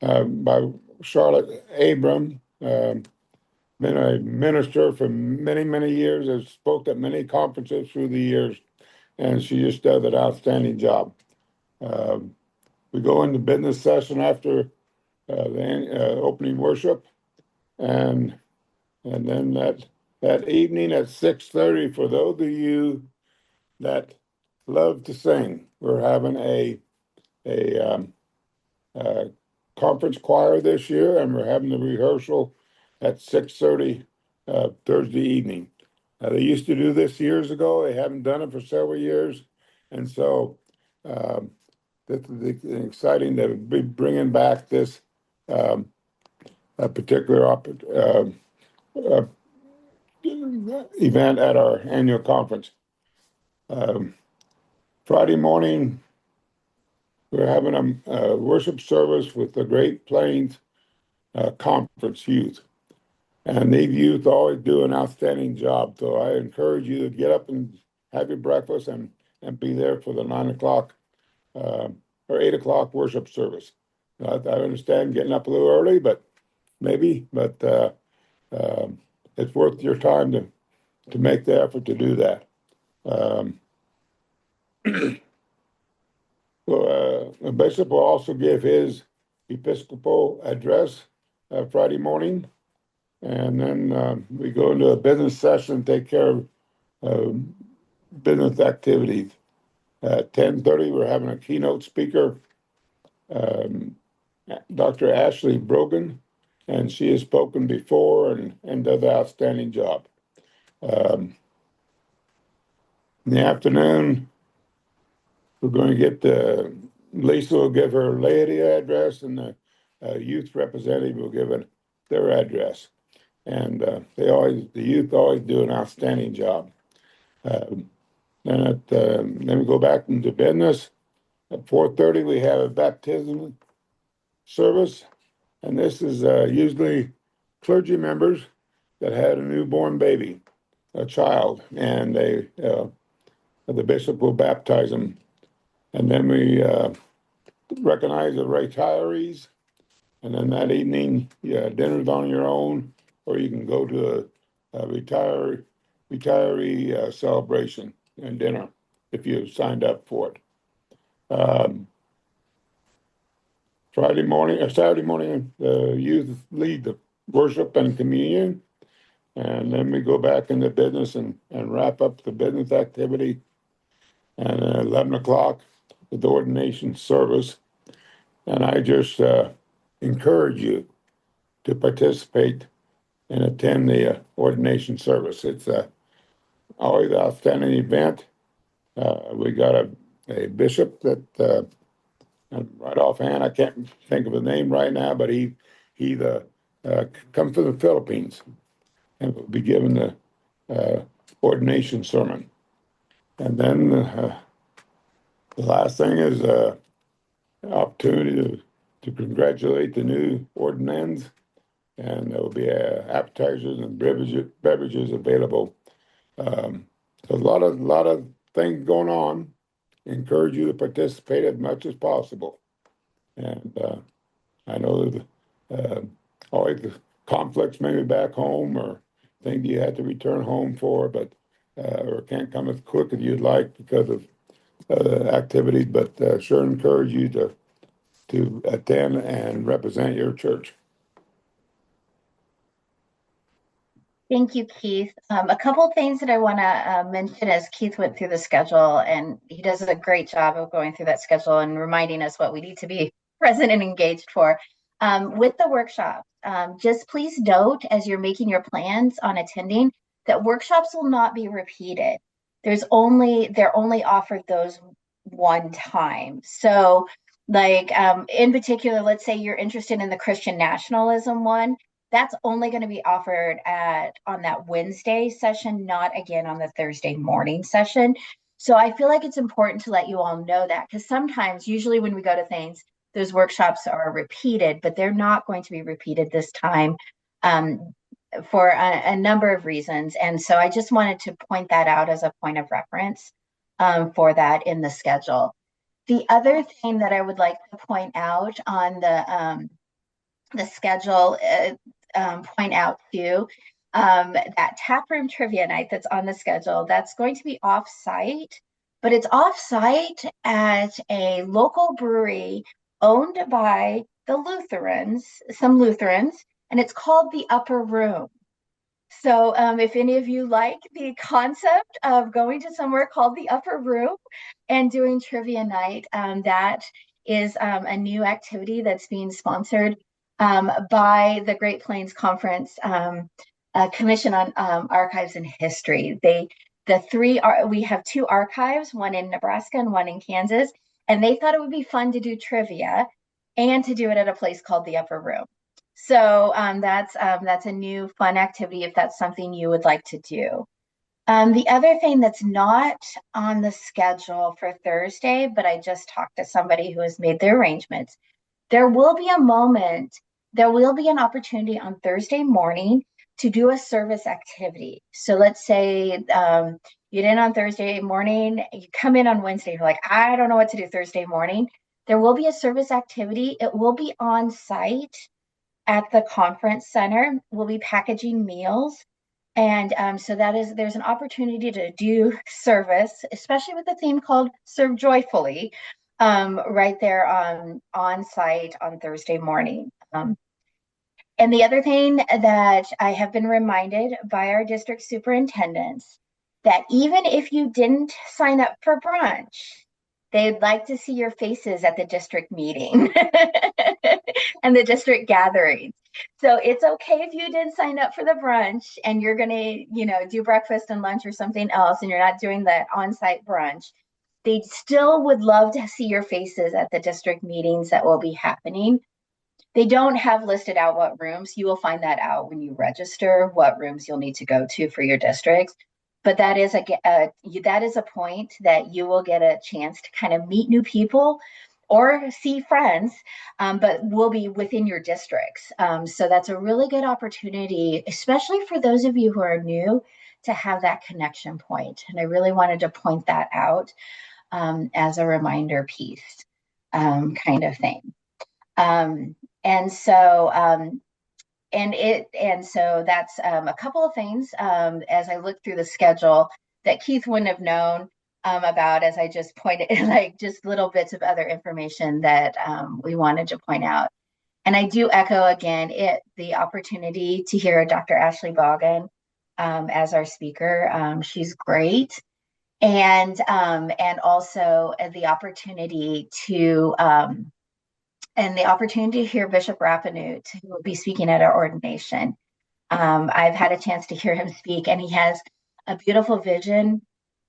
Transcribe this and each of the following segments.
by Charlotte Abram. Been a minister for many, many years. Has spoke at many conferences through the years, and she just does an outstanding job. Um, we go into business session after the opening worship, and then that evening at 6:30, for those of you that love to sing, we're having a uh, conference choir this year, and we're having the rehearsal at 6:30 Thursday evening. They used to do this years ago. They haven't done it for several years, and so um, this is exciting to be bringing back this um, a particular uh, event at our annual conference. Um, Friday morning, we're having a worship service with the Great Plains Conference youth. And these youth always do an outstanding job. So I encourage you to get up and have your breakfast and be there for the 9 o'clock uh, or 8 o'clock worship service. I understand getting up a little early, but um, it's worth your time to make the effort to do that. Um, the bishop will also give his Episcopal address Friday morning, and then we go into a business session and take care of business activities. At 10:30, we're having a keynote speaker, um, Dr. Ashley Brogan, and she has spoken before and does an outstanding job. Um, in the afternoon, we're going to get Lisa will give her laity address, and the youth representative will give their address. And the youth always do an outstanding job. Um, then we go back into business. At 4:30, we have a baptism service, and this is usually clergy members that had a newborn baby, a child, and the bishop will baptize them. And then we recognize the retirees, and then that evening, yeah, dinner's on your own, or you can go to a retiree celebration and dinner if you signed up for it. Um, Friday morning or Saturday morning, the youth lead the worship and communion, and then we go back into business and wrap up the business activity. And at 11 o'clock, the ordination service. And I just encourage you to participate and attend the ordination service. It's always an outstanding event. We got a bishop that right offhand, I can't think of his name right now, but he comes from the Philippines and will be given the ordination sermon. And then the last thing is opportunity to congratulate the new ordinands, and there will be appetizers and beverages available. So a lot of things going on. Encourage you to participate as much as possible. And I know that always the conflicts maybe back home or things you had to return home for, but or can't come as quick as you'd like because of activities. But sure encourage you to attend and represent your church. Thank you, Keith. A couple of things that I want to mention as Keith went through the schedule, and he does a great job of going through that schedule and reminding us what we need to be present and engaged for. With the workshop, just please note as you're making your plans on attending that workshops will not be repeated. They're only offered those one time. So, like in particular, let's say you're interested in the Christian nationalism one, that's only going to be offered on that Wednesday session, not again on the Thursday morning session. So I feel like it's important to let you all know that, because sometimes, usually when we go to things, those workshops are repeated, but they're not going to be repeated this time um, for a number of reasons. And so I just wanted to point that out as a point of reference for that in the schedule. The other thing that I would like to point out on the schedule point out too. That taproom trivia night that's on the schedule, that's going to be off-site, but it's off-site at a local brewery owned by the Lutherans, some Lutherans, and it's called the Upper Room. So if any of you like the concept of going to somewhere called the Upper Room and doing trivia night, that is a new activity that's being sponsored by the Great Plains Conference Commission on Archives and History. We have two archives, one in Nebraska and one in Kansas, and they thought it would be fun to do trivia and to do it at a place called the Upper Room. So that's a new fun activity if that's something you would like to do. The other thing that's not on the schedule for Thursday, but I just talked to somebody who has made the arrangements. There will be a moment, there will be an opportunity on Thursday morning to do a service activity. So let's say you did on Thursday morning, you come in on Wednesday, you're like, I don't know what to do Thursday morning. There will be a service activity. It will be on site at the conference center. We'll be packaging meals. And so there's an opportunity to do service, especially with a theme called Serve Joyfully, right there on site on Thursday morning. And the other thing that I have been reminded by our district superintendents, that even if you didn't sign up for brunch, they'd like to see your faces at the district meeting and the district gatherings. So it's okay if you did sign up for the brunch and you're going to, do breakfast and lunch or something else, and you're not doing the on-site brunch. They still would love to see your faces at the district meetings that will be happening. They don't have listed out what rooms. You will find that out when you register, what rooms you'll need to go to for your districts. But that is a point that you will get a chance to kind of meet new people or see friends, but will be within your districts. So that's a really good opportunity, especially for those of you who are new, to have that connection point. And I really wanted to point that out as a reminder piece, kind of thing. And so that's a couple of things as I look through the schedule that Keith wouldn't have known about, as I just pointed, like just little bits of other information that we wanted to point out. And I do echo again the opportunity to hear Dr. Ashley Bogan as our speaker. She's great. And also the opportunity to hear Bishop Rappanute, who will be speaking at our ordination. I've had a chance to hear him speak, and he has a beautiful vision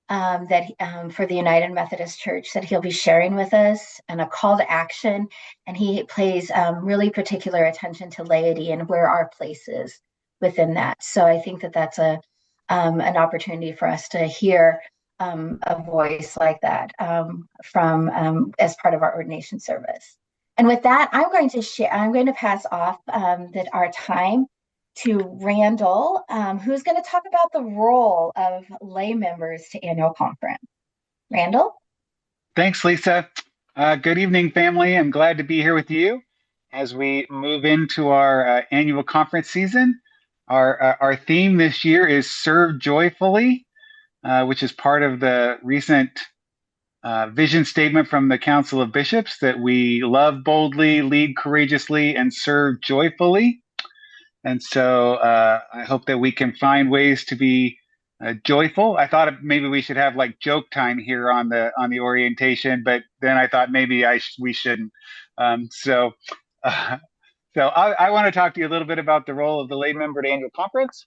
for the United Methodist Church that he'll be sharing with us, and a call to action. And he pays really particular attention to laity and where our place is within that. So I think that that's an opportunity for us to hear a voice like that from as part of our ordination service. And with that, I'm going to pass off our time to Randall, who's going to talk about the role of lay members to annual conference. Randall? Thanks, Lisa. Good evening, family. I'm glad to be here with you as we move into our annual conference season. Our theme this year is Serve Joyfully, which is part of the recent vision statement from the Council of Bishops, that we love boldly, lead courageously, and serve joyfully. And so I hope that we can find ways to be joyful. I thought maybe we should have like joke time here on the orientation, but then I thought maybe we shouldn't. So I want to talk to you a little bit about the role of the lay member at annual conference.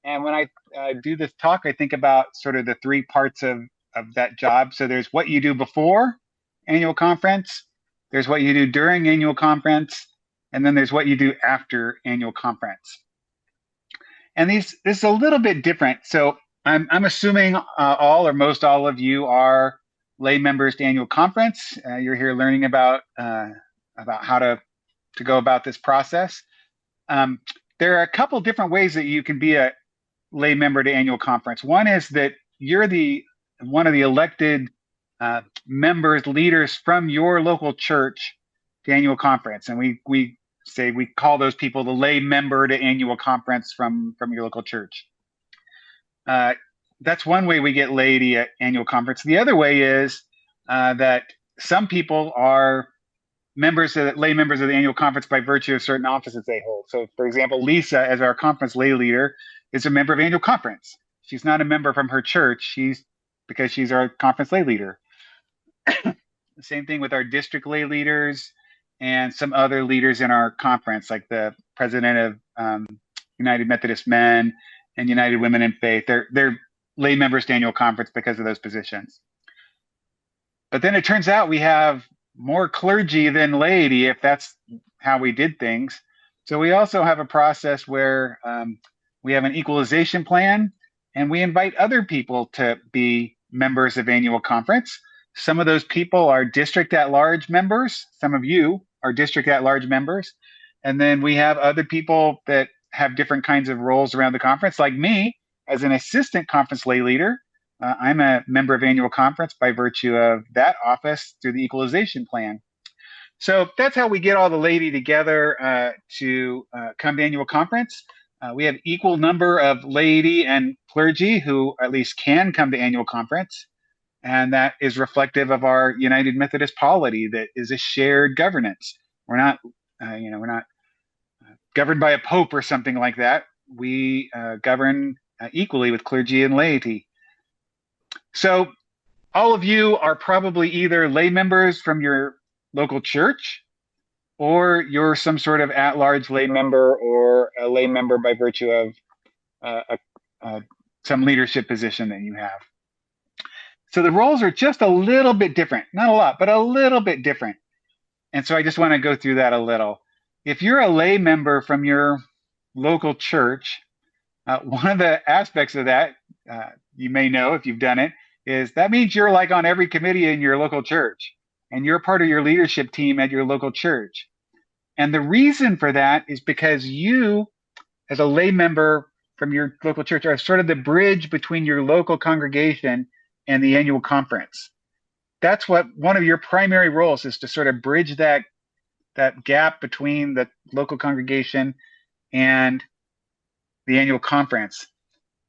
And when I do this talk, I think about sort of the three parts of that job. So there's what you do before annual conference, there's what you do during annual conference, and then there's what you do after annual conference. And this is a little bit different. So I'm assuming all or most all of you are lay members to annual conference. You're here learning about how to go about this process. There are a couple different ways that you can be a lay member to annual conference. One is that you're one of the elected members, leaders from your local church to annual conference. And we say we call those people the lay member to annual conference from your local church. That's one way we get laity at annual conference. The other way is that some people are lay members of the annual conference by virtue of certain offices they hold. So, for example, Lisa, as our conference lay leader, is a member of annual conference. She's not a member from her church. Because she's our conference lay leader. The same thing with our district lay leaders and some other leaders in our conference, like the president of United Methodist Men and United Women in Faith. They're lay members to annual conference because of those positions. But then it turns out we have more clergy than laity, if that's how we did things. So we also have a process where we have an equalization plan, and we invite other people to be members of annual conference. Some of those people are district at-large members. Some of you are district at-large members. And then we have other people that have different kinds of roles around the conference, like me as an assistant conference lay leader. I'm a member of annual conference by virtue of that office through the equalization plan. So that's how we get all the laity together to come to annual conference. We have equal number of laity and clergy who at least can come to annual conference. And that is reflective of our United Methodist polity that is a shared governance. We're not governed by a pope or something like that. We govern equally with clergy and laity. So all of you are probably either lay members from your local church, or you're some sort of at-large lay member or a lay member by virtue of some leadership position that you have. So the roles are just a little bit different, not a lot, but a little bit different. And so I just want to go through that a little. If you're a lay member from your local church, one of the aspects of that, you may know if you've done it, is that means you're like on every committee in your local church, and you're part of your leadership team at your local church. And the reason for that is because you, as a lay member from your local church, are sort of the bridge between your local congregation and the annual conference. That's what one of your primary roles is, to sort of bridge that gap between the local congregation and the annual conference.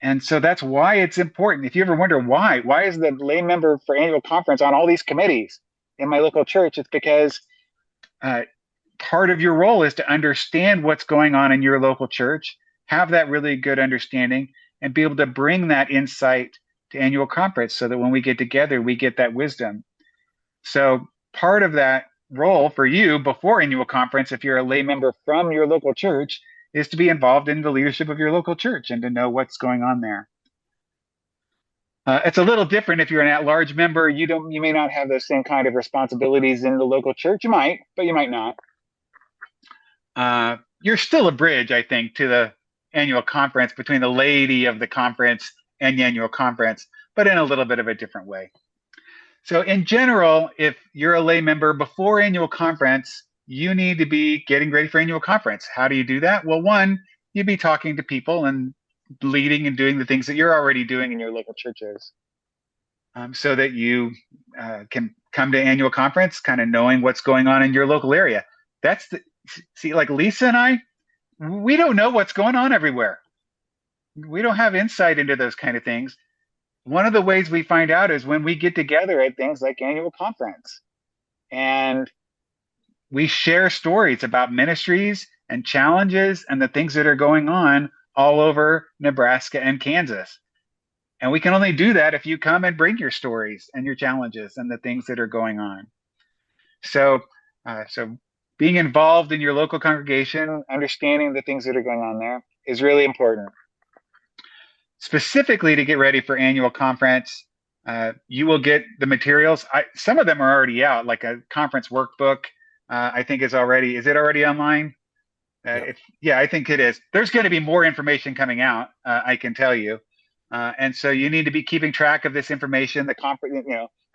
And so that's why it's important. If you ever wonder why is the lay member for annual conference on all these committees in my local church, it's because part of your role is to understand what's going on in your local church, have that really good understanding, and be able to bring that insight to annual conference so that when we get together, we get that wisdom. So part of that role for you before annual conference, if you're a lay member from your local church, is to be involved in the leadership of your local church and to know what's going on there. It's a little different if you're an at-large member. You may not have those same kind of responsibilities in the local church. You might, but you might not. You're still a bridge, I think, to the annual conference between the laity of the conference and the annual conference, but in a little bit of a different way. So in general, if you're a lay member before annual conference, you need to be getting ready for annual conference. How do you do that? Well, one, you'd be talking to people and leading and doing the things that you're already doing in your local churches, so that you can come to annual conference kind of knowing what's going on in your local area. See, like Lisa and I, we don't know what's going on everywhere. We don't have insight into those kind of things. One of the ways we find out is when we get together at things like annual conference, and we share stories about ministries and challenges and the things that are going on all over Nebraska and Kansas. And we can only do that if you come and bring your stories and your challenges and the things that are going on. So being involved in your local congregation, understanding the things that are going on there is really important. Specifically to get ready for annual conference, you will get the materials. Some of them are already out, like a conference workbook. I think is it already online? I think it is. There's going to be more information coming out, I can tell you. And so you need to be keeping track of this information. The conference,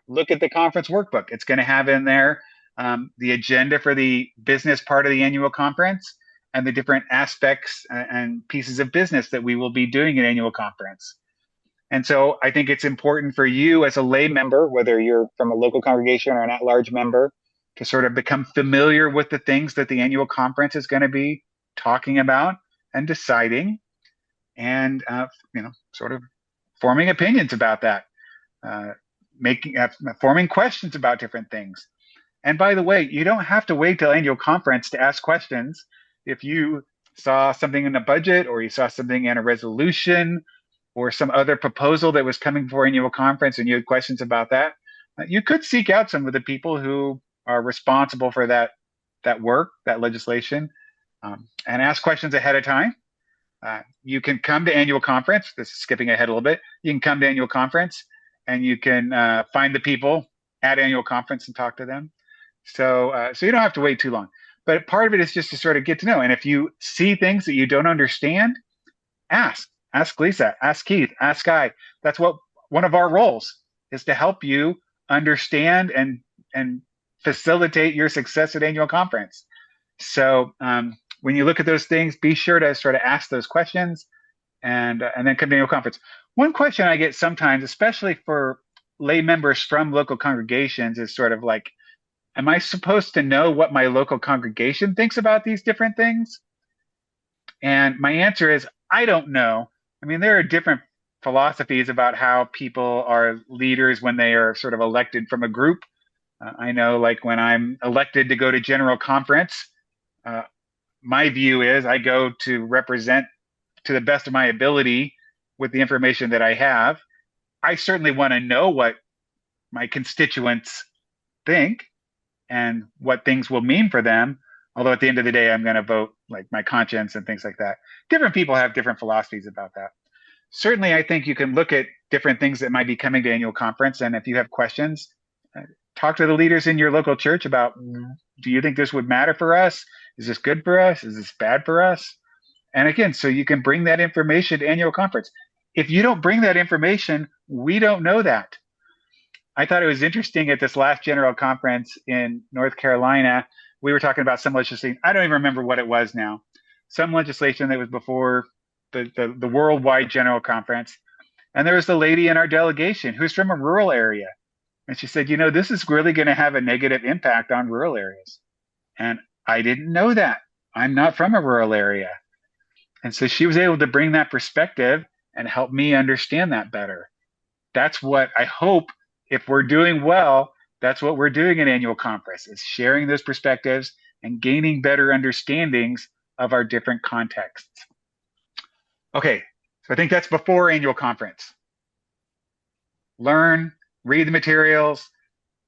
look at the conference workbook. It's going to have in there the agenda for the business part of the annual conference and the different aspects and pieces of business that we will be doing at annual conference. And so I think it's important for you as a lay member, whether you're from a local congregation or an at-large member, to sort of become familiar with the things that the annual conference is going to be talking about and deciding, and sort of forming opinions about that, uh, forming questions about different things. And by the way, you don't have to wait till annual conference to ask questions. If you saw something in the budget, or you saw something in a resolution, or some other proposal that was coming for annual conference and you had questions about that, you could seek out some of the people who are responsible for that work, that legislation, and ask questions ahead of time. You can come to annual conference. This is skipping ahead a little bit. You can come to annual conference and you can find the people at annual conference and talk to them. So you don't have to wait too long. But part of it is just to sort of get to know. And if you see things that you don't understand, ask. Ask Lisa, ask Keith, ask Guy. That's what one of our roles is, to help you understand and facilitate your success at annual conference. So when you look at those things, be sure to sort of ask those questions, and then come to annual conference. One question I get sometimes, especially for lay members from local congregations, is sort of like, am I supposed to know what my local congregation thinks about these different things? And my answer is, I don't know. I mean, there are different philosophies about how people are leaders when they are sort of elected from a group. I know, like, when I'm elected to go to general conference, my view is I go to represent to the best of my ability with the information that I have. I certainly want to know what my constituents think and what things will mean for them. Although at the end of the day, I'm going to vote like my conscience and things like that. Different people have different philosophies about that. Certainly, I think you can look at different things that might be coming to annual conference. And if you have questions, talk to the leaders in your local church about, do you think this would matter for us? Is this good for us? Is this bad for us? And again, so you can bring that information to annual conference. If you don't bring that information, we don't know that. I thought it was interesting at this last general conference in North Carolina, we were talking about some legislation. I don't even remember what it was now. Some legislation that was before the worldwide general conference. And there was the lady in our delegation who's from a rural area. And she said, this is really going to have a negative impact on rural areas. And I didn't know that. I'm not from a rural area. And so she was able to bring that perspective and help me understand that better. That's what I hope, if we're doing well, that's what we're doing at annual conference, is sharing those perspectives and gaining better understandings of our different contexts. Okay, so I think that's before annual conference. Learn, read the materials,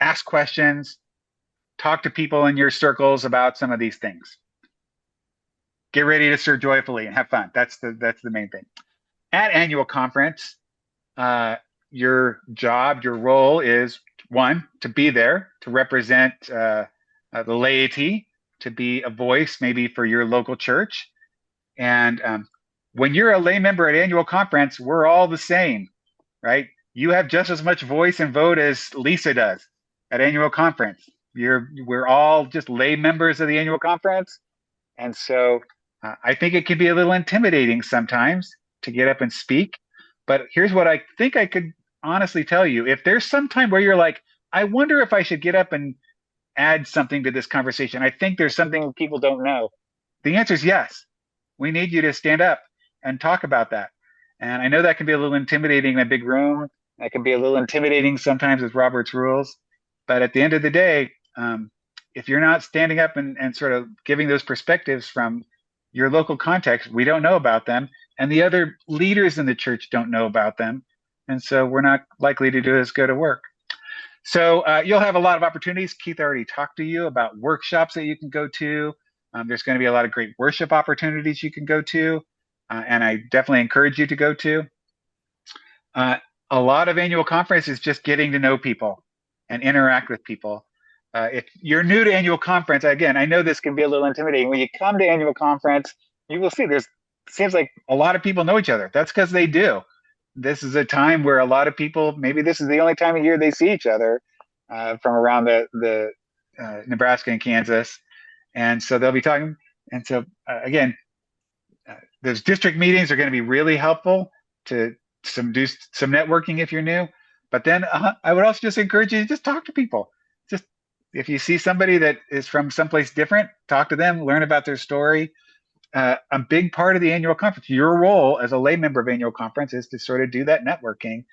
ask questions, talk to people in your circles about some of these things. Get ready to serve joyfully and have fun. That's the main thing. At annual conference, your job, your role is, one, to be there, to represent the laity, to be a voice maybe for your local church. And when you're a lay member at annual conference, we're all the same, right? You have just as much voice and vote as Lisa does at annual conference. We're all just lay members of the annual conference. And so I think it can be a little intimidating sometimes to get up and speak. But here's what I think I could honestly tell you. If there's some time where you're like, I wonder if I should get up and add something to this conversation, I think there's something people don't know, the answer is yes. We need you to stand up and talk about that. And I know that can be a little intimidating in a big room. That can be a little intimidating sometimes with Robert's rules. But at the end of the day, if you're not standing up and sort of giving those perspectives from your local context, we don't know about them. And the other leaders in the church don't know about them. And so we're not likely to do as good a work. So you'll have a lot of opportunities. Keith already talked to you about workshops that you can go to. There's going to be a lot of great worship opportunities you can go to. And I definitely encourage you to go to. A lot of annual conference is just getting to know people and interact with people. If you're new to annual conference, again, I know this can be a little intimidating. When you come to annual conference, you will see seems like a lot of people know each other. That's because they do. This is a time where a lot of people, maybe this is the only time of year they see each other from around the Nebraska and Kansas. And so they'll be talking. And so again, those district meetings are going to be really helpful to do some networking if you're new. But then I would also just encourage you to just talk to people. Just, if you see somebody that is from someplace different, talk to them, learn about their story. A big part of the annual conference, your role as a lay member of annual conference is to sort of do that networking,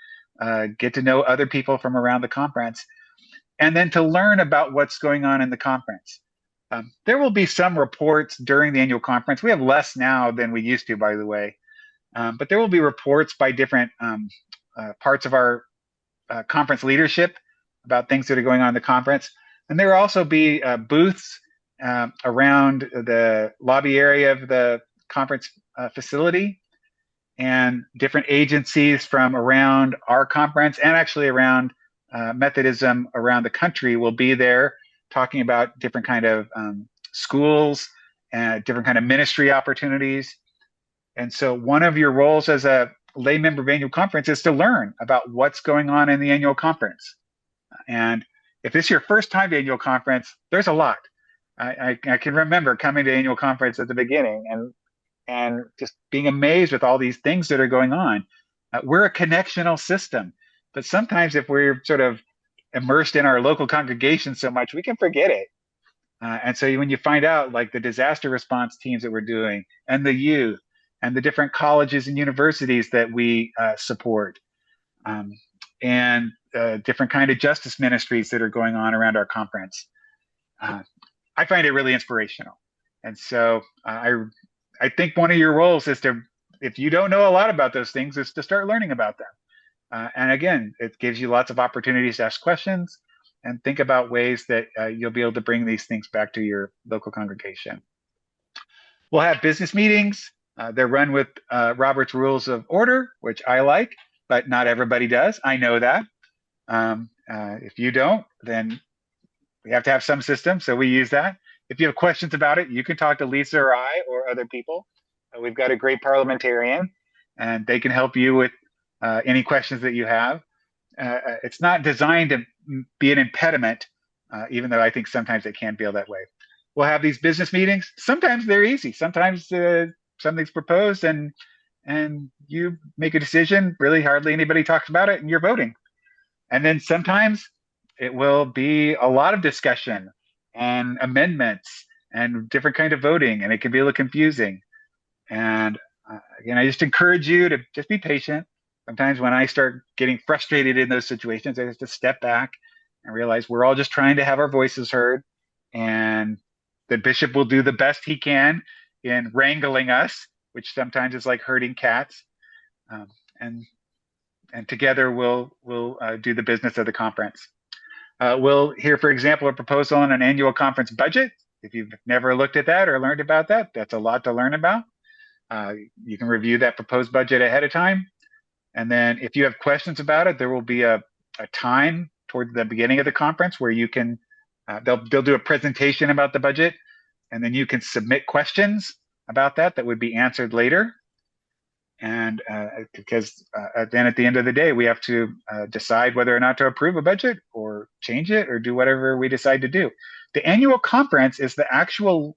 get to know other people from around the conference, and then to learn about what's going on in the conference. There will be some reports during the annual conference. We have less now than we used to, by the way. But there will be reports by different parts of our conference leadership about things that are going on in the conference. And there will also be booths around the lobby area of the conference facility, and different agencies from around our conference and actually around Methodism around the country will be there talking about different kind of schools and different kind of ministry opportunities. And so one of your roles as a lay member of annual conference is to learn about what's going on in the annual conference. And if this is your first time to annual conference, there's a lot. I can remember coming to annual conference at the beginning and just being amazed with all these things that are going on. We're a connectional system, but sometimes if we're sort of immersed in our local congregation so much, we can forget it. And so when you find out like the disaster response teams that we're doing and the youth and the different colleges and universities that we support, and different kind of justice ministries that are going on around our conference, I find it really inspirational. And so I think one of your roles is to, if you don't know a lot about those things, is to start learning about them. And again, it gives you lots of opportunities to ask questions and think about ways that you'll be able to bring these things back to your local congregation. We'll have business meetings. They're run with Robert's Rules of Order, which I like, but not everybody does. I know that. If you don't, then we have to have some system, so we use that. If you have questions about it, you can talk to Lisa or I or other people. We've got a great parliamentarian, and they can help you with any questions that you have. It's not designed to be an impediment, even though I think sometimes it can feel that way. We'll have these business meetings. Sometimes they're easy. Sometimes something's proposed and you make a decision. Really hardly anybody talks about it, and you're voting. And then sometimes it will be a lot of discussion and amendments and different kind of voting, and it can be a little confusing. And again, I just encourage you to just be patient. Sometimes when I start getting frustrated in those situations, I have to step back and realize we're all just trying to have our voices heard, and the bishop will do the best he can in wrangling us, which sometimes is like herding cats. And together we'll do the business of the conference. We'll hear, for example, a proposal on an annual conference budget. If you've never looked at that or learned about that, that's a lot to learn about. You can review that proposed budget ahead of time. And then if you have questions about it, there will be a time toward the beginning of the conference where you can, they'll do a presentation about the budget, and then you can submit questions about that would be answered later. And because then at the end of the day, we have to decide whether or not to approve a budget or change it or do whatever we decide to do. The annual conference is the actual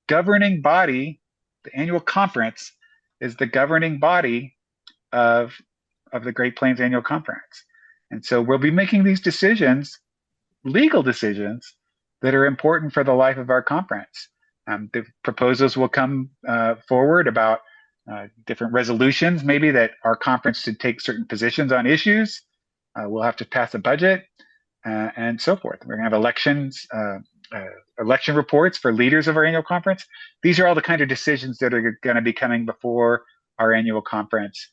governing body. The annual conference is the governing body of the Great Plains Annual Conference. And so we'll be making these decisions, legal decisions, that are important for the life of our conference. The proposals will come forward about different resolutions, maybe that our conference should take certain positions on issues. We'll have to pass a budget and so forth. We're going to have elections, election reports for leaders of our annual conference. These are all the kind of decisions that are going to be coming before our annual conference.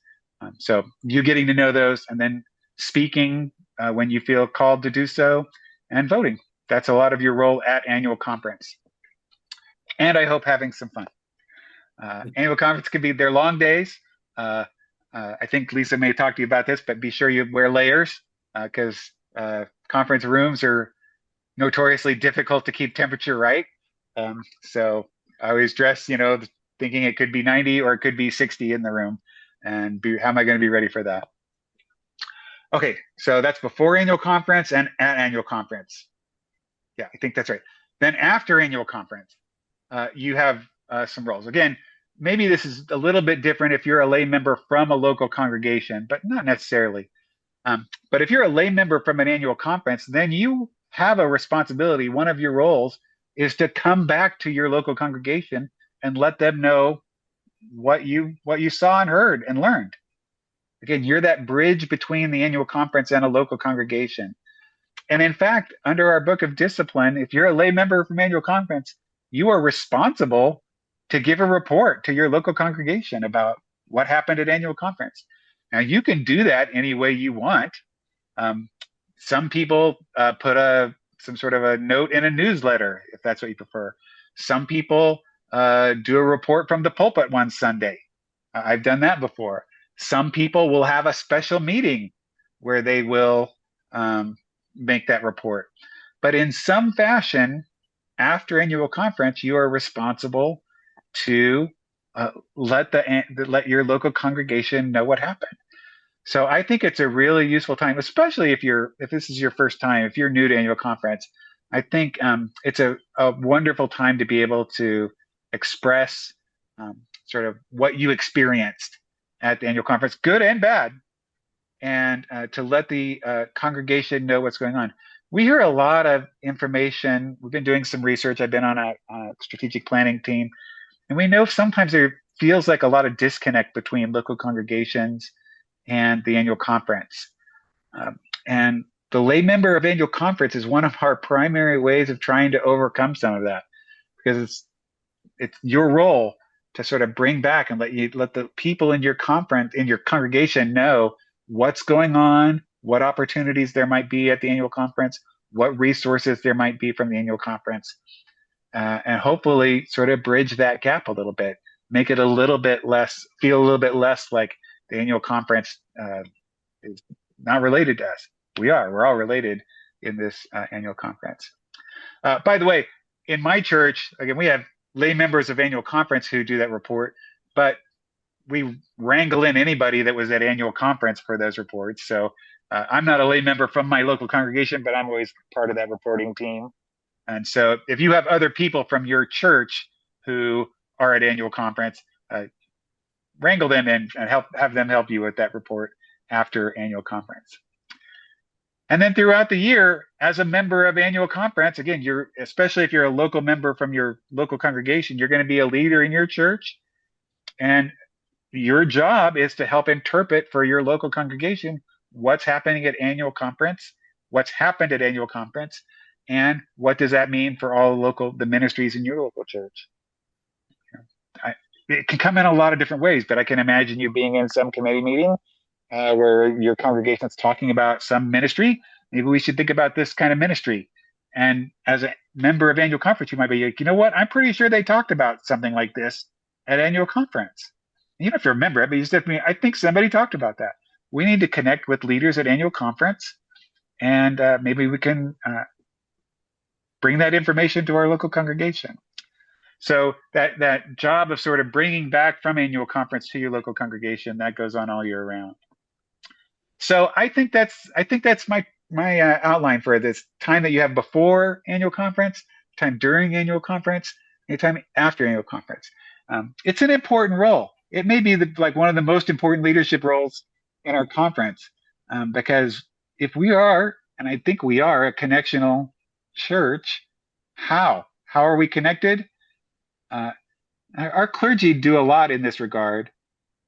So you getting to know those, and then speaking when you feel called to do so, and voting. That's a lot of your role at annual conference. And I hope having some fun. Annual conference can be, they're long days. I think Lisa may talk to you about this, but be sure you wear layers because conference rooms are notoriously difficult to keep temperature right. So I always dress, thinking it could be 90 or it could be 60 in the room. And how am I going to be ready for that? Okay, so that's before annual conference and at annual conference. Yeah, I think that's right. Then after annual conference, you have some roles. Again, maybe this is a little bit different if you're a lay member from a local congregation, but not necessarily. But if you're a lay member from an annual conference, then you have a responsibility. One of your roles is to come back to your local congregation and let them know what you saw and heard and learned. Again, you're that bridge between the annual conference and a local congregation. And in fact, under our book of discipline, if you're a lay member from annual conference, you are responsible to give a report to your local congregation about what happened at annual conference. Now, you can do that any way you want. Um, some people put some sort of a note in a newsletter, if that's what you prefer. Some people do a report from the pulpit one Sunday. I've done that before. Some people will have a special meeting where they will make that report. But in some fashion, after annual conference, you are responsible to let your local congregation know what happened. So I think it's a really useful time, especially if this is your first time, if you're new to annual conference. I think it's a wonderful time to be able to express sort of what you experienced at the annual conference, good and bad, and to let the congregation know what's going on. We hear a lot of information. We've been doing some research. I've been on a strategic planning team, and we know sometimes there feels like a lot of disconnect between local congregations and the annual conference. And the lay member of annual conference is one of our primary ways of trying to overcome some of that, because it's your role to sort of bring back and let the people in your congregation know what's going on, what opportunities there might be at the annual conference, what resources there might be from the annual conference, and hopefully sort of bridge that gap a little bit, make it feel a little bit less like the annual conference is not related to us. We're all related in this annual conference. By the way, in my church, again, we have lay members of annual conference who do that report, but we wrangle in anybody that was at annual conference for those reports. So I'm not a lay member from my local congregation, but I'm always part of that reporting team. And so if you have other people from your church who are at annual conference, wrangle them in and have them help you with that report after annual conference. And then throughout the year, as a member of annual conference, again, especially if you're a local member from your local congregation, you're going to be a leader in your church. And your job is to help interpret for your local congregation what's happening at annual conference, what's happened at annual conference, and what does that mean for the ministries in your local church. It can come in a lot of different ways, but I can imagine you being in some committee meeting where your congregation is talking about some ministry. Maybe we should think about this kind of ministry. And as a member of annual conference, you might be like, you know what? I'm pretty sure they talked about something like this at annual conference. You don't have to remember it, but you just have to, I think somebody talked about that. We need to connect with leaders at annual conference, and maybe we can bring that information to our local congregation. So that job of sort of bringing back from annual conference to your local congregation, that goes on all year round. So I think that's my outline for this time that you have before annual conference, time during annual conference, and time after annual conference. It's an important role. It may be like one of the most important leadership roles in our conference, because if we are, and I think we are, a connectional church, how are we connected? Our clergy do a lot in this regard,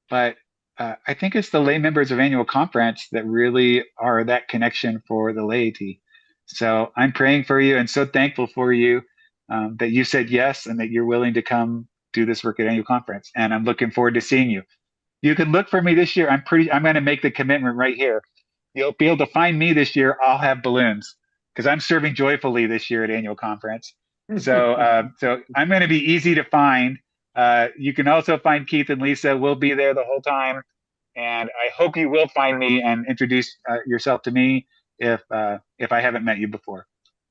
but I think it's the lay members of annual conference that really are that connection for the laity. So I'm praying for you and so thankful for you that you said yes and that you're willing to come do this work at annual conference. And I'm looking forward to seeing you. You can look for me this year. I'm going to make the commitment right here. You'll be able to find me this year. I'll have balloons because I'm serving joyfully this year at annual conference. So I'm going to be easy to find. You can also find Keith and Lisa. We'll be there the whole time. And I hope you will find me and introduce yourself to me if I haven't met you before.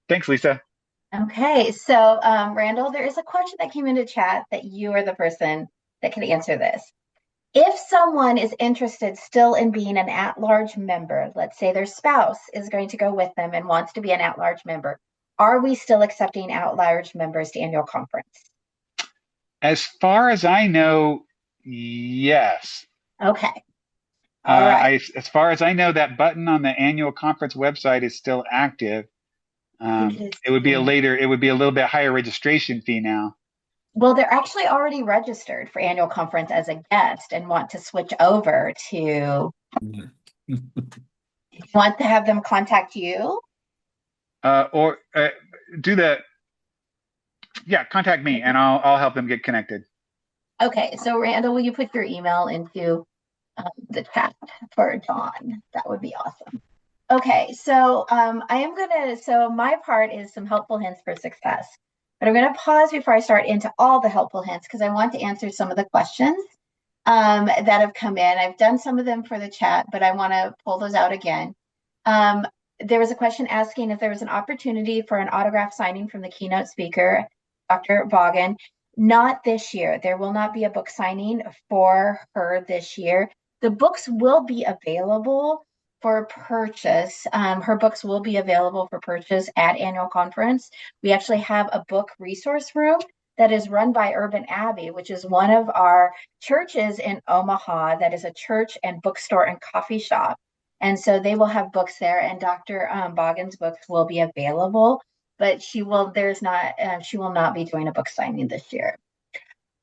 Thanks, Lisa. Okay, so Randall, there is a question that came into chat that you are the person that can answer this. If someone is interested still in being an at-large member, let's say their spouse is going to go with them and wants to be an at-large member, are we still accepting at-large members to annual conference? As far as I know, yes. Okay. All right. As far as I know, that button on the annual conference website is still active. It would be a little bit higher registration fee now. Well, they're actually already registered for annual conference as a guest and want to switch over to. You want to have them contact you? Or contact me and I'll help them get connected. Okay, so Randall, will you put your email into the chat for Dawn? That would be awesome. Okay, so so my part is some helpful hints for success. But I'm going to pause before I start into all the helpful hints because I want to answer some of the questions that have come in. I've done some of them for the chat, but I want to pull those out again. There was a question asking if there was an opportunity for an autograph signing from the keynote speaker, Dr. Vaughan. Not this year. There will not be a book signing for her this year. The books will be available for purchase. Her books will be available for purchase at annual conference. We actually have a book resource room that is run by Urban Abbey, which is one of our churches in Omaha that is a church and bookstore and coffee shop. And so they will have books there, and Dr. Vaughan's books will be available, but she will not be doing a book signing this year.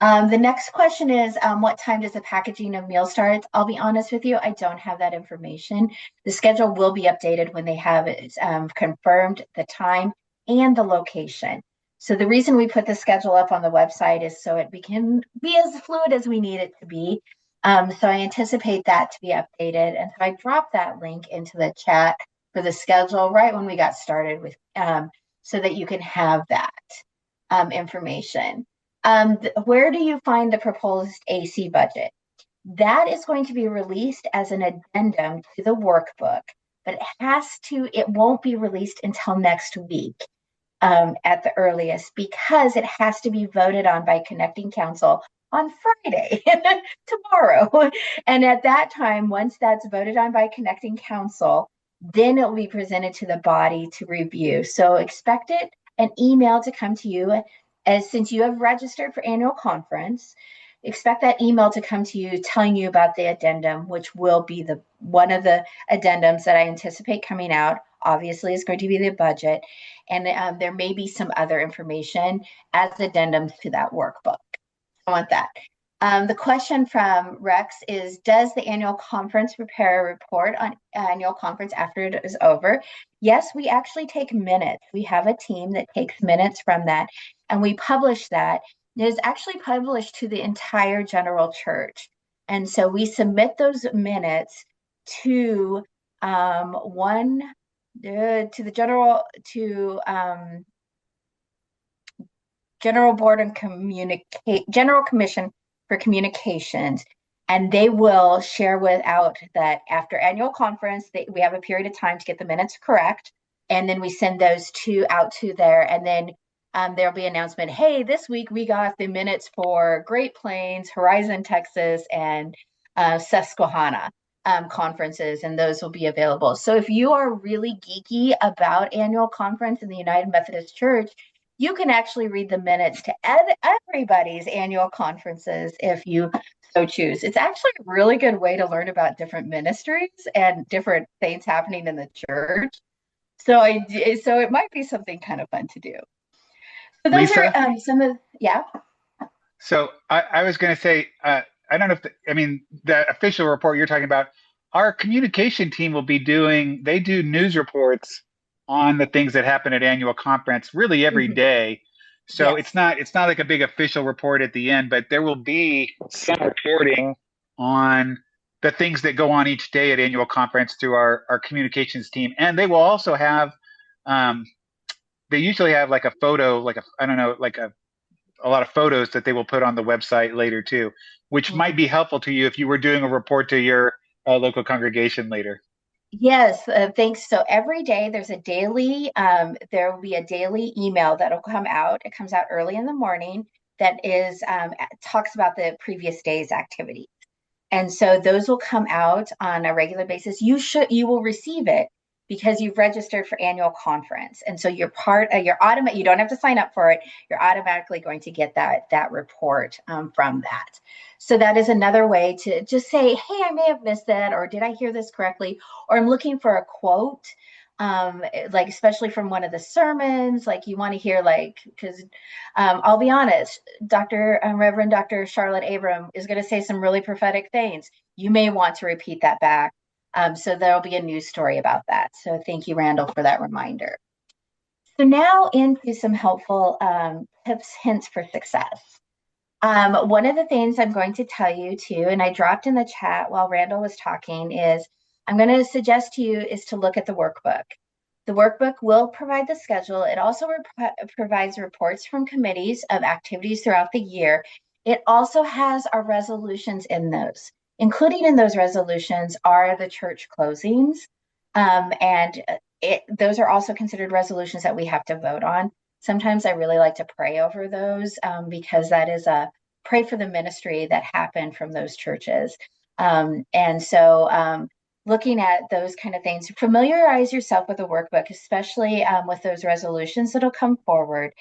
The next question is, what time does the packaging of meals start? I'll be honest with you, I don't have that information. The schedule will be updated when they have it confirmed the time and the location. So the reason we put the schedule up on the website is so it can be as fluid as we need it to be. So I anticipate that to be updated. And so I dropped that link into the chat for the schedule right when we got started with, so that you can have that information. Where do you find the proposed AC budget? That is going to be released as an addendum to the workbook, but it won't be released until next week at the earliest, because it has to be voted on by Connecting Council on Friday, tomorrow. And at that time, once that's voted on by Connecting Council, then it will be presented to the body to review. So expect an email to come to you, since you have registered for annual conference. Expect that email to come to you telling you about the addendum, which will be one of the addendums that I anticipate coming out. Obviously, is going to be the budget, and there may be some other information as addendums to that workbook. I want that. The question from Rex is, does the annual conference prepare a report on annual conference after it is over? Yes, we actually take minutes. We have a team that takes minutes from that, and we publish that. It is actually published to the entire general church. And so we submit those minutes to the General Board and General Commission for Communications, and they will share out that after annual conference, we have a period of time to get the minutes correct, and then we send those out to there, and then there'll be an announcement. Hey, this week we got the minutes for Great Plains, Horizon, Texas, and Susquehanna conferences, and those will be available. So if you are really geeky about annual conference in the United Methodist Church, you can actually read the minutes to everybody's annual conferences if you so choose. It's actually a really good way to learn about different ministries and different things happening in the church. So it might be something kind of fun to do. So those Lisa? are some of, yeah. So I was going to say, I don't know if the official report you're talking about, our communication team will be they do news reports on the things that happen at annual conference really every day. So Yes. it's not like a big official report at the end, but there will be some reporting on the things that go on each day at annual conference through our communications team. And they will also have, they usually have like a photo, a lot of photos that they will put on the website later too, which might be helpful to you if you were doing a report to your local congregation later. Yes, thanks. So every day there will be a daily email that'll come out. It comes out early in the morning that talks about the previous day's activities. And so those will come out on a regular basis. You will receive it because you've registered for annual conference. And so you don't have to sign up for it. You're automatically going to get that report from that. So that is another way to just say, hey, I may have missed that, or did I hear this correctly? Or I'm looking for a quote like especially from one of the sermons, like you want to hear because I'll be honest, Reverend Dr. Charlotte Abram is going to say some really prophetic things. You may want to repeat that back. So there'll be a news story about that. So thank you, Randall, for that reminder. So now into some helpful tips, hints for success. One of the things I'm going to tell you too, and I dropped in the chat while Randall was talking, is I'm going to suggest to you is to look at the workbook. The workbook will provide the schedule. It also provides reports from committees of activities throughout the year. It also has our resolutions in those. Including in those resolutions are the church closings. And those are also considered resolutions that we have to vote on. Sometimes I really like to pray over those because that is a pray for the ministry that happened from those churches. And so looking at those kind of things, familiarize yourself with the workbook, especially with those resolutions that'll come forward.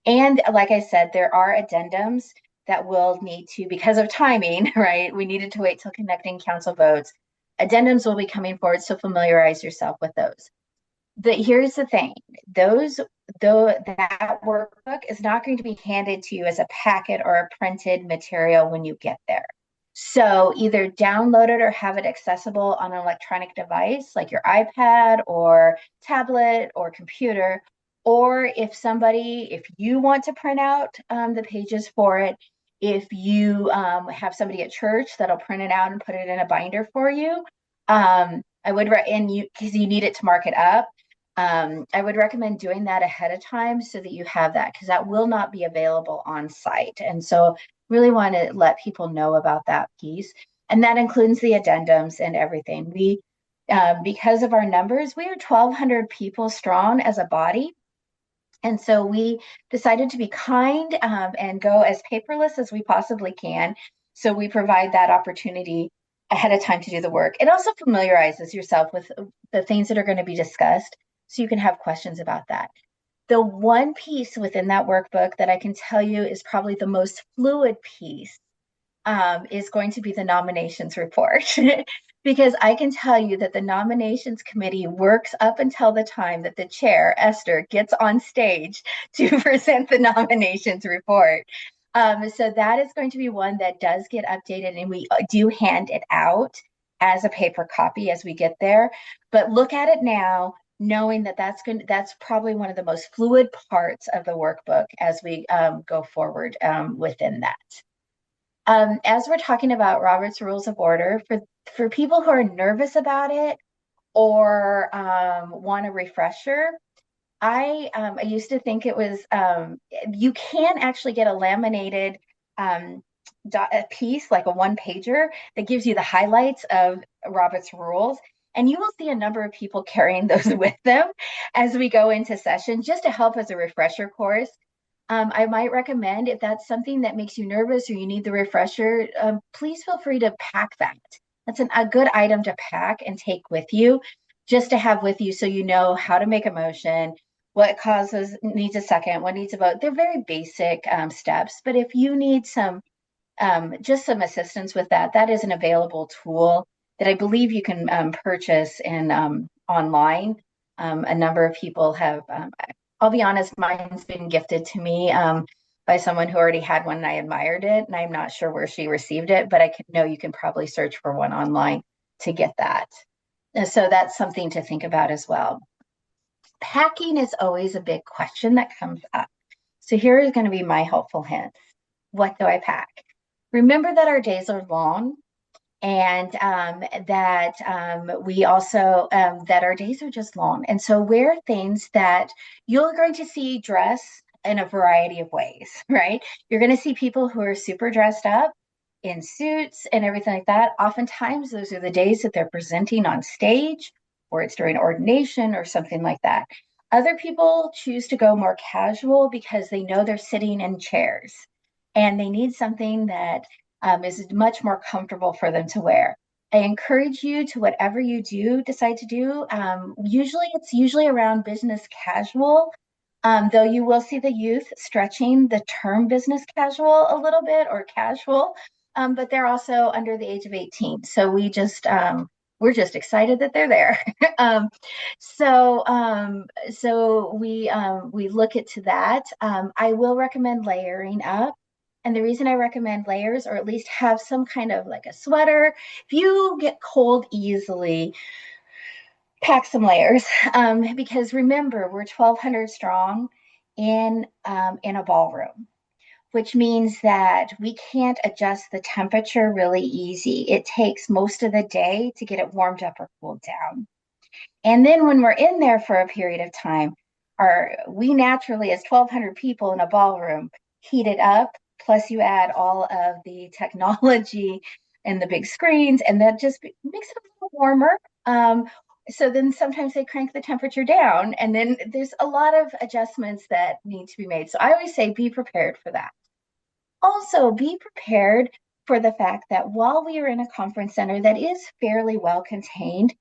And like I said, there are addendums that will need to, because of timing, right? We needed to wait till connecting council votes. Addendums will be coming forward, so familiarize yourself with those. Here's the thing, that workbook is not going to be handed to you as a packet or a printed material when you get there. So either download it or have it accessible on an electronic device like your iPad or tablet or computer. Or if you want to print out the pages for it, if you have somebody at church that'll print it out and put it in a binder for you, because you need it to mark it up. I would recommend doing that ahead of time so that you have that, because that will not be available on site. And so really want to let people know about that piece. And that includes the addendums and everything. Because of our numbers, we are 1,200 people strong as a body. And so we decided to be kind and go as paperless as we possibly can. So we provide that opportunity ahead of time to do the work. It also familiarizes yourself with the things that are going to be discussed, so you can have questions about that. The one piece within that workbook that I can tell you is probably the most fluid piece is going to be the nominations report. Because I can tell you that the nominations committee works up until the time that the chair, Esther, gets on stage to present the nominations report. So that is going to be one that does get updated, and we do hand it out as a paper copy as we get there. But look at it now, knowing that that's probably one of the most fluid parts of the workbook as we go forward within that. As we're talking about Robert's Rules of Order, for people who are nervous about it or want a refresher, I used to think it was, you can actually get a laminated a piece, like a one-pager, that gives you the highlights of Robert's Rules. And you will see a number of people carrying those with them as we go into session, just to help as a refresher course. I might recommend, if that's something that makes you nervous or you need the refresher, please feel free to pack that. That's a good item to pack and take with you, just to have with you so you know how to make a motion, what needs a second, what needs a vote. They're very basic steps, but if you need just some assistance with that, that is an available tool that I believe you can purchase online. A number of people have, I'll be honest, mine's been gifted to me by someone who already had one and I admired it. And I'm not sure where she received it, but I know you can probably search for one online to get that. And so that's something to think about as well. Packing is always a big question that comes up. So here is going to be my helpful hints. What do I pack? Remember that our days are long, and that we also, that our days are just long. And so wear things that you're going to see dress in a variety of ways, right? You're going to see people who are super dressed up in suits and everything like that. Oftentimes, those are the days that they're presenting on stage, or it's during ordination or something like that. Other people choose to go more casual because they know they're sitting in chairs and they need something that is much more comfortable for them to wear. I encourage you to, whatever you decide to do, it's usually around business casual, though you will see the youth stretching the term business casual a little bit, or casual, but they're also under the age of 18. So we just We're just excited that they're there. So we look into that. I will recommend layering up. And the reason I recommend layers, or at least have some kind of like a sweater, if you get cold easily, pack some layers. Because remember, we're 1,200 strong in a ballroom, which means that we can't adjust the temperature really easy. It takes most of the day to get it warmed up or cooled down. And then when we're in there for a period of time, we naturally, as 1,200 people in a ballroom, heat it up. Plus, you add all of the technology and the big screens, and that just makes it a little warmer. So then sometimes they crank the temperature down, and then there's a lot of adjustments that need to be made. So I always say be prepared for that. Also, be prepared for the fact that while we are in a conference center that is fairly well contained,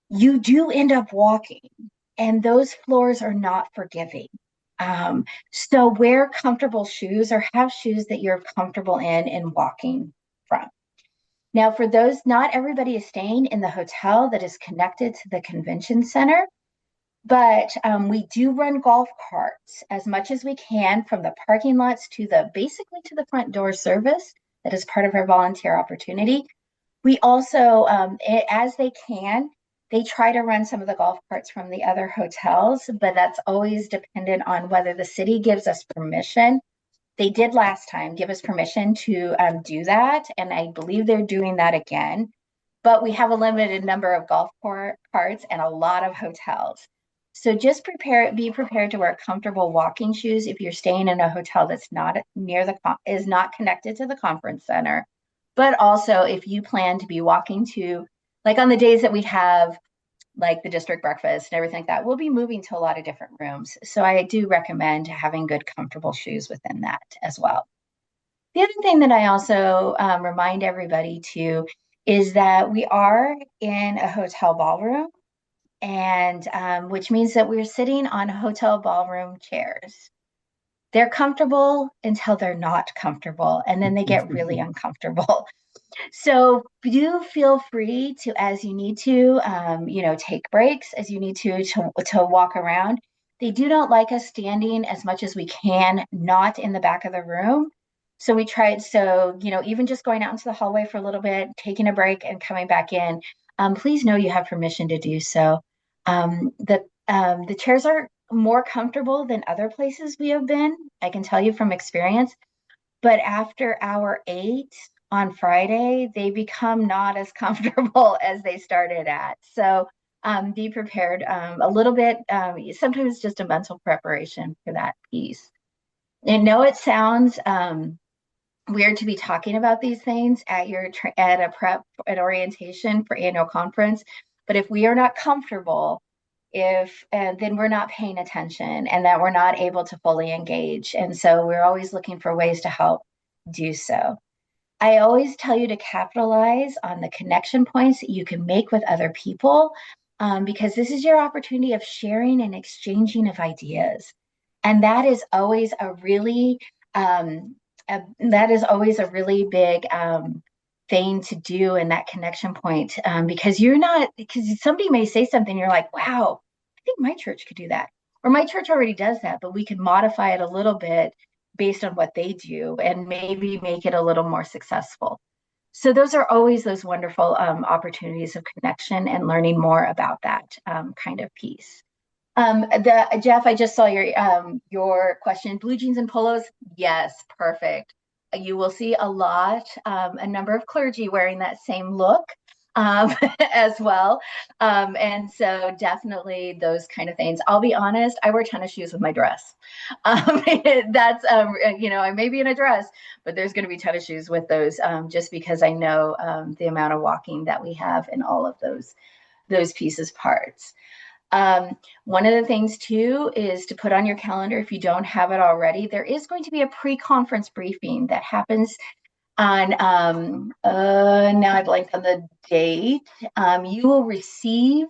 you do end up walking, and those floors are not forgiving. So wear comfortable shoes, or have shoes that you're comfortable in and walking from. Now, for those, not everybody is staying in the hotel that is connected to the convention center, but we do run golf carts as much as we can from the parking lots to basically to the front door service. That is part of our volunteer opportunity. We also, as they can, they try to run some of the golf carts from the other hotels, but that's always dependent on whether the city gives us permission. They did last time give us permission to do that, and I believe they're doing that again. But we have a limited number of golf carts and a lot of hotels. So just be prepared to wear comfortable walking shoes if you're staying in a hotel that's not is not connected to the conference center. But also if you plan to be walking to, like on the days that we have like the district breakfast and everything like that, we'll be moving to a lot of different rooms. So I do recommend having good, comfortable shoes within that as well. The other thing that I also remind everybody too is that we are in a hotel ballroom, and which means that we're sitting on hotel ballroom chairs. They're comfortable until they're not comfortable, and then they get really uncomfortable. So do feel free to, as you need to, take breaks as you need to walk around. They do not like us standing as much as we can, not in the back of the room. So we tried, even just going out into the hallway for a little bit, taking a break and coming back in, please know you have permission to do so. The chairs are more comfortable than other places we have been, I can tell you from experience. But after hour 8 on Friday, they become not as comfortable as they started at. So be prepared a little bit. Sometimes just a mental preparation for that piece. And know it sounds weird to be talking about these things at at orientation for annual conference, but if we are not comfortable, then we're not paying attention, and that we're not able to fully engage. And so we're always looking for ways to help do so. I always tell you to capitalize on the connection points that you can make with other people, because this is your opportunity of sharing and exchanging of ideas. And that is always a really big thing to do in that connection point, because somebody may say something, you're like, wow, I think my church could do that, or my church already does that, but we could modify it a little bit based on what they do and maybe make it a little more successful. So those are always those wonderful opportunities of connection and learning more about that kind of piece. Jeff, I just saw your question. Blue jeans and polos, yes, perfect. You will see a number of clergy wearing that same look as well. And so definitely those kind of things. I'll be honest, I wear tennis shoes with my dress. That's, I may be in a dress, but there's going to be tennis shoes with those, just because I know the amount of walking that we have in all of those parts. One of the things too is to put on your calendar, if you don't have it already, there is going to be a pre-conference briefing that happens on, now I blanked on the date. You will receive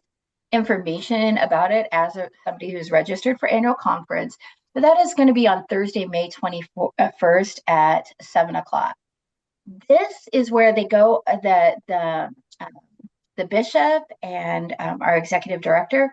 information about it as somebody who's registered for annual conference, but that is going to be on Thursday, May 21st at 7 o'clock. This is where they go, the bishop and our executive director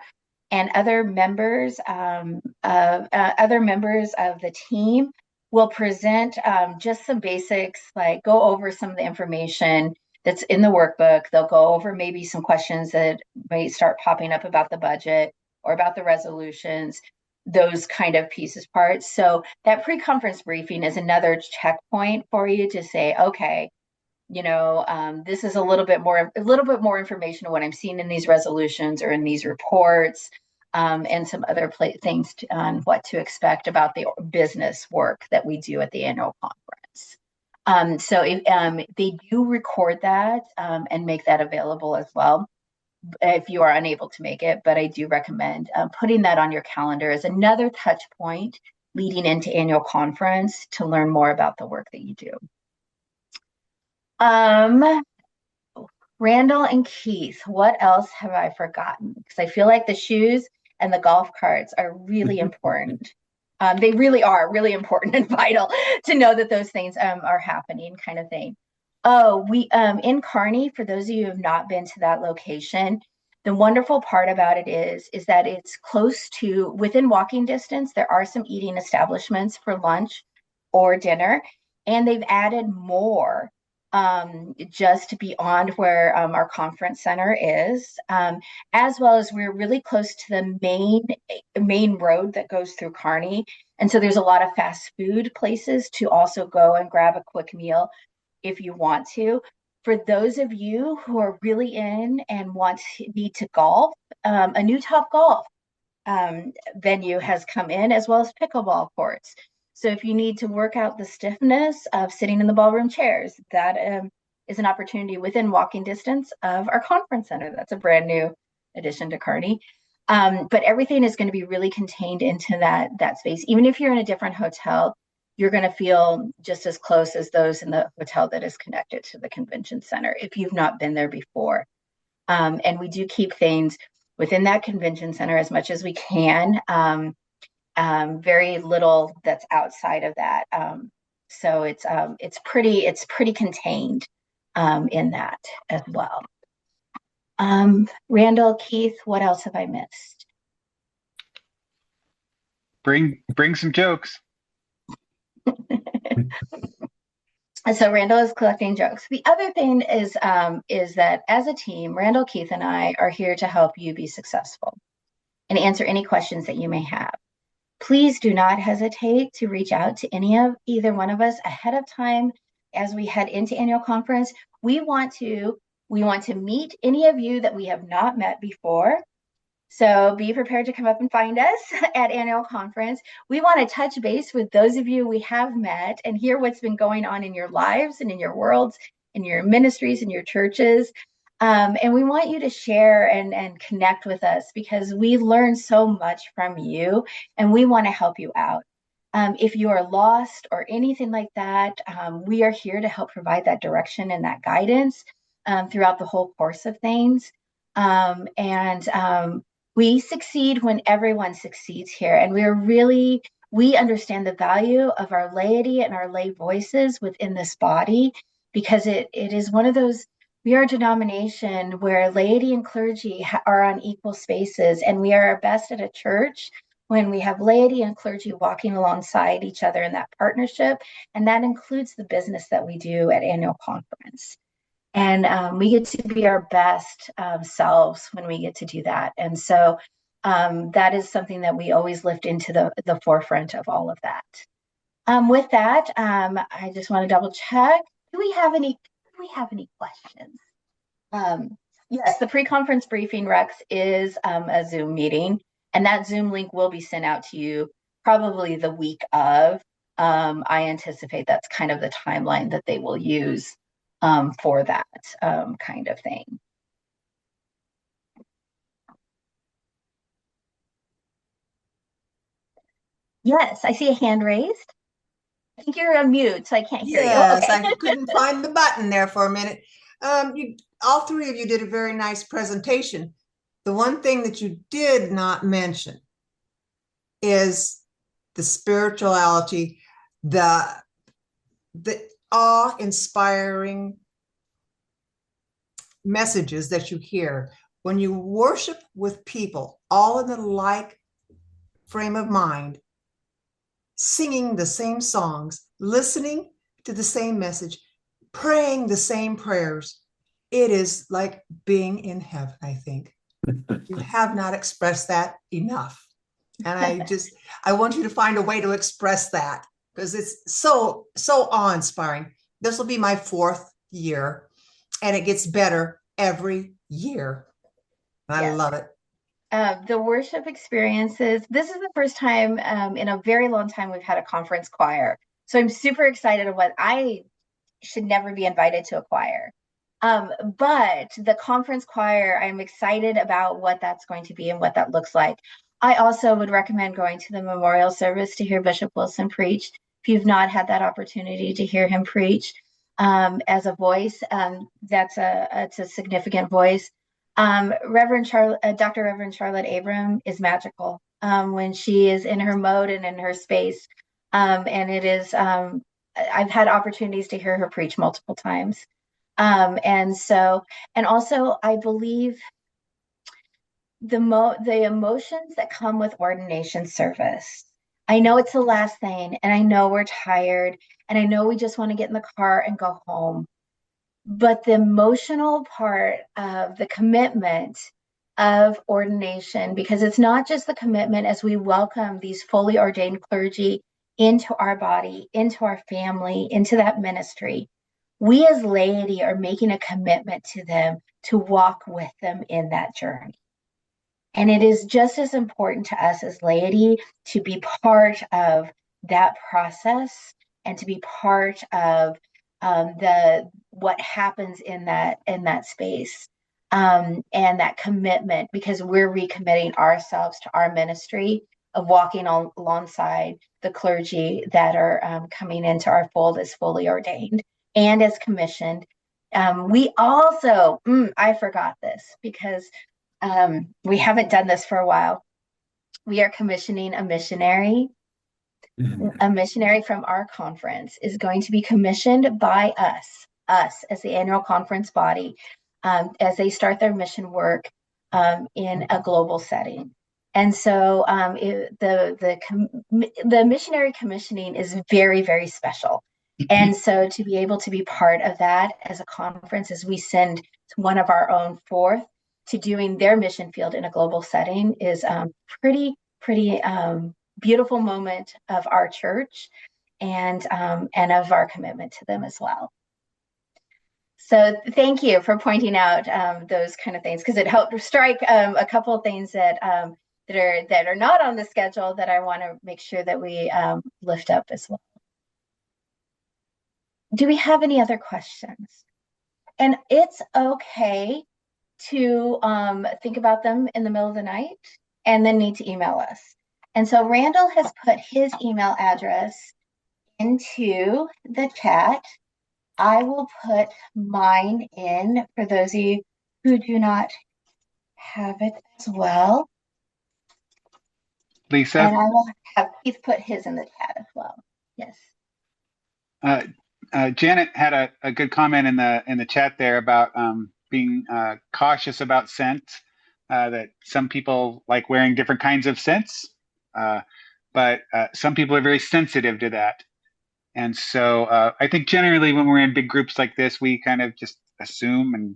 and other members of the team will present just some basics, like go over some of the information that's in the workbook. They'll go over maybe some questions that might start popping up about the budget or about the resolutions, those kind of pieces parts. So that pre-conference briefing is another checkpoint for you to say, okay, this is a little bit more information of what I'm seeing in these resolutions or in these reports, and some other things on what to expect about the business work that we do at the annual conference. So they do record that and make that available as well if you are unable to make it. But I do recommend putting that on your calendar as another touch point leading into annual conference to learn more about the work that you do. Randall and Keith, what else have I forgotten? Because I feel like the shoes and the golf carts are really important. They really are really important and vital to know that those things are happening, kind of thing. Oh, we in Kearney, for those of you who have not been to that location, the wonderful part about it is that it's close to, within walking distance, there are some eating establishments for lunch or dinner, and they've added more just beyond where our conference center is, as well as we're really close to the main road that goes through Kearney. And so there's a lot of fast food places to also go and grab a quick meal if you want to. For those of you who are really in and need to golf, a new Top Golf venue has come in, as well as pickleball courts. So if you need to work out the stiffness of sitting in the ballroom chairs, that is an opportunity within walking distance of our conference center. That's a brand new addition to Kearney. But everything is going to be really contained into that space. Even if you're in a different hotel, you're going to feel just as close as those in the hotel that is connected to the convention center if you've not been there before. And we do keep things within that convention center as much as we can. Very little that's outside of that. So it's pretty contained in that as well. Randall, Keith, what else have I missed? Bring some jokes. So Randall is collecting jokes. The other thing is that as a team, Randall, Keith, and I are here to help you be successful and answer any questions that you may have. Please do not hesitate to reach out to either one of us ahead of time as we head into annual conference. We want to meet any of you that we have not met before. So be prepared to come up and find us at annual conference. We want to touch base with those of you we have met and hear what's been going on in your lives and in your worlds, in your ministries, in your churches. And we want you to share and connect with us because we learn so much from you and we want to help you out. If you are lost or anything like that, we are here to help provide that direction and that guidance throughout the whole course of things. We succeed when everyone succeeds here. And we understand the value of our laity and our lay voices within this body because it is one of those. We are a denomination where laity and clergy are on equal spaces, and we are our best at a church when we have laity and clergy walking alongside each other in that partnership, and that includes the business that we do at annual conference. And we get to be our best selves when we get to do that. And so that is something that we always lift into the forefront of all of that. With that, I just want to double check. Do we have any questions? Yes, the pre-conference briefing, Rex, is a Zoom meeting, and that Zoom link will be sent out to you probably the week of. I anticipate that's kind of the timeline that they will use for that kind of thing. Yes, I see a hand raised. I think you're on mute, so I can't hear you. Yes, I couldn't find the button there for a minute. All three of you did a very nice presentation. The one thing that you did not mention is the spirituality, the awe-inspiring messages that you hear, when you worship with people, all in the like frame of mind, singing the same songs, listening to the same message, praying the same prayers, it is like being in heaven, I think. You have not expressed that enough. And I want you to find a way to express that because it's so awe-inspiring. This will be my 4th year and it gets better every year. I Yes. love it. The worship experiences, this is the first time in a very long time we've had a conference choir. So I'm super excited of what I should never be invited to a choir. But the conference choir, I'm excited about what that's going to be and what that looks like. I also would recommend going to the memorial service to hear Bishop Wilson preach. If you've not had that opportunity to hear him preach as a voice, it's a significant voice. Dr. Reverend Charlotte Abram is magical when she is in her mode and in her space. And it is, I've had opportunities to hear her preach multiple times. And also I believe the emotions that come with ordination service. I know it's the last thing, and I know we're tired, and I know we just want to get in the car and go home. But the emotional part of the commitment of ordination, because it's not just the commitment as we welcome these fully ordained clergy into our body, into our family, into that ministry. We as laity are making a commitment to them to walk with them in that journey. And it is just as important to us as laity to be part of that process and to be part of what happens in that space and that commitment, because we're recommitting ourselves to our ministry of walking alongside the clergy that are coming into our fold as fully ordained and as commissioned. We also, I forgot this because we haven't done this for a while. We are commissioning a missionary. A missionary from our conference is going to be commissioned by us as the annual conference body, as they start their mission work in a global setting. And so the missionary commissioning is very, very special. And so to be able to be part of that as a conference, as we send one of our own forth to doing their mission field in a global setting, is pretty beautiful moment of our church and of our commitment to them as well. So thank you for pointing out those kind of things, because it helped strike a couple of things that are not on the schedule that I want to make sure that we lift up as well. Do we have any other questions? And it's okay to think about them in the middle of the night and then need to email us. And so Randall has put his email address into the chat. I will put mine in for those of you who do not have it as well. Lisa? And I will have Keith put his in the chat as well. Yes. Janet had a good comment in the chat there about being cautious about scents. That some people like wearing different kinds of scents, but some people are very sensitive to that. And so I think generally when we're in big groups like this, we kind of just assume and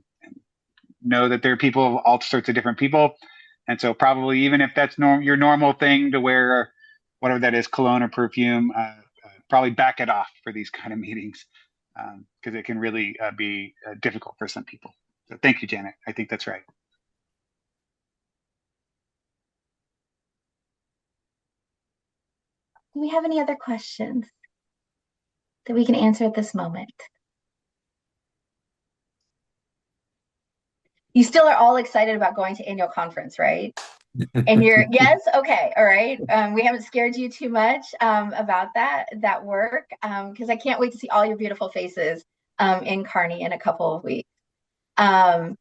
know that there are people of all sorts of different people. And so probably even if that's your normal thing to wear whatever that is, cologne or perfume, probably back it off for these kind of meetings because it can really be difficult for some people. So thank you, Janet. I think that's right. Do we have any other questions that we can answer at this moment? You still are all excited about going to annual conference, right? And you're, yes, okay, all right. We haven't scared you too much about that work, because I can't wait to see all your beautiful faces in Kearney in a couple of weeks. And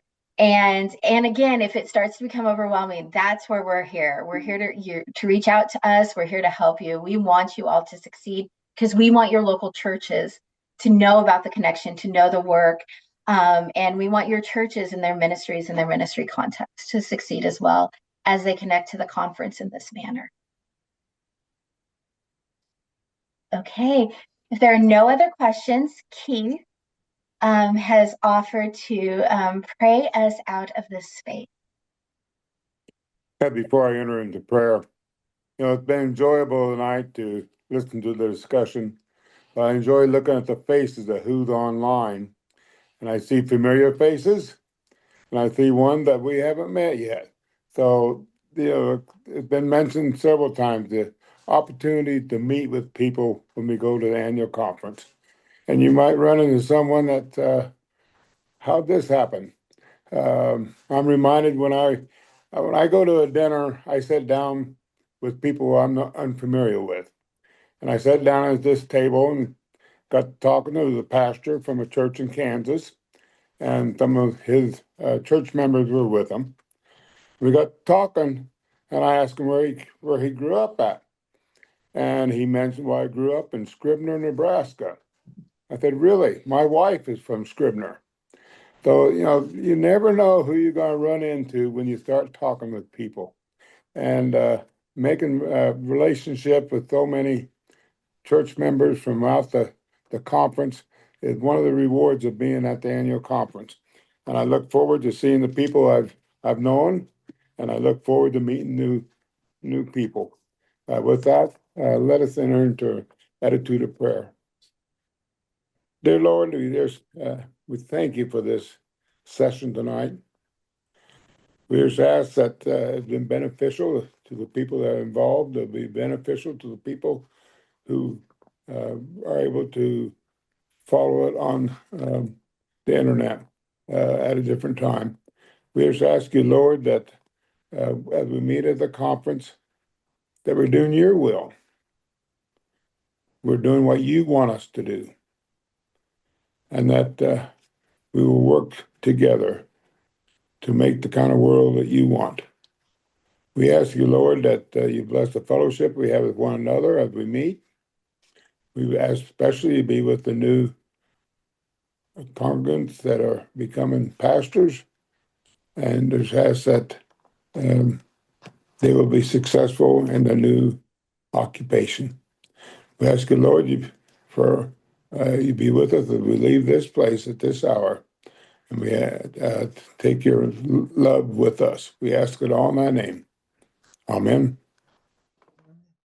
again, if it starts to become overwhelming, that's where we're here. We're here to reach out to us. We're here to help you. We want you all to succeed because we want your local churches to know about the connection, to know the work, And we want your churches and their ministries and their ministry contexts to succeed as well as they connect to the conference in this manner. Okay, if there are no other questions, Keith has offered to pray us out of this space. Before I enter into prayer, it's been enjoyable tonight to listen to the discussion. I enjoy looking at the faces of who's online, and I see familiar faces, and I see one that we haven't met yet. So, it's been mentioned several times, the opportunity to meet with people when we go to the annual conference. And you might run into someone that, how'd this happen? I'm reminded when I go to a dinner, I sit down with people I'm not unfamiliar with. And I sat down at this table and got talking to the pastor from a church in Kansas, and some of his church members were with him. We got talking, and I asked him where he grew up at. And he mentioned, well, I grew up in Scribner, Nebraska. I said, really? My wife is from Scribner. So, you never know who you're going to run into when you start talking with people. And making a relationship with so many church members from throughout the conference is one of the rewards of being at the annual conference. And I look forward to seeing the people I've known, and I look forward to meeting new people. With that, let us enter into attitude of prayer. Dear Lord, we thank you for this session tonight. We just ask that it's been beneficial to the people that are involved. It'll be beneficial to the people who are able to follow it on the internet at a different time. We just ask you, Lord, that as we meet at the conference, that we're doing your will. We're doing what you want us to do. And that we will work together to make the kind of world that you want. We ask you, Lord, that you bless the fellowship we have with one another as we meet. We ask especially to be with the new congregants that are becoming pastors, and just ask that they will be successful in the new occupation. We ask you, Lord, you be with us as we leave this place at this hour, and we take your love with us. We ask it all in thy name. Amen.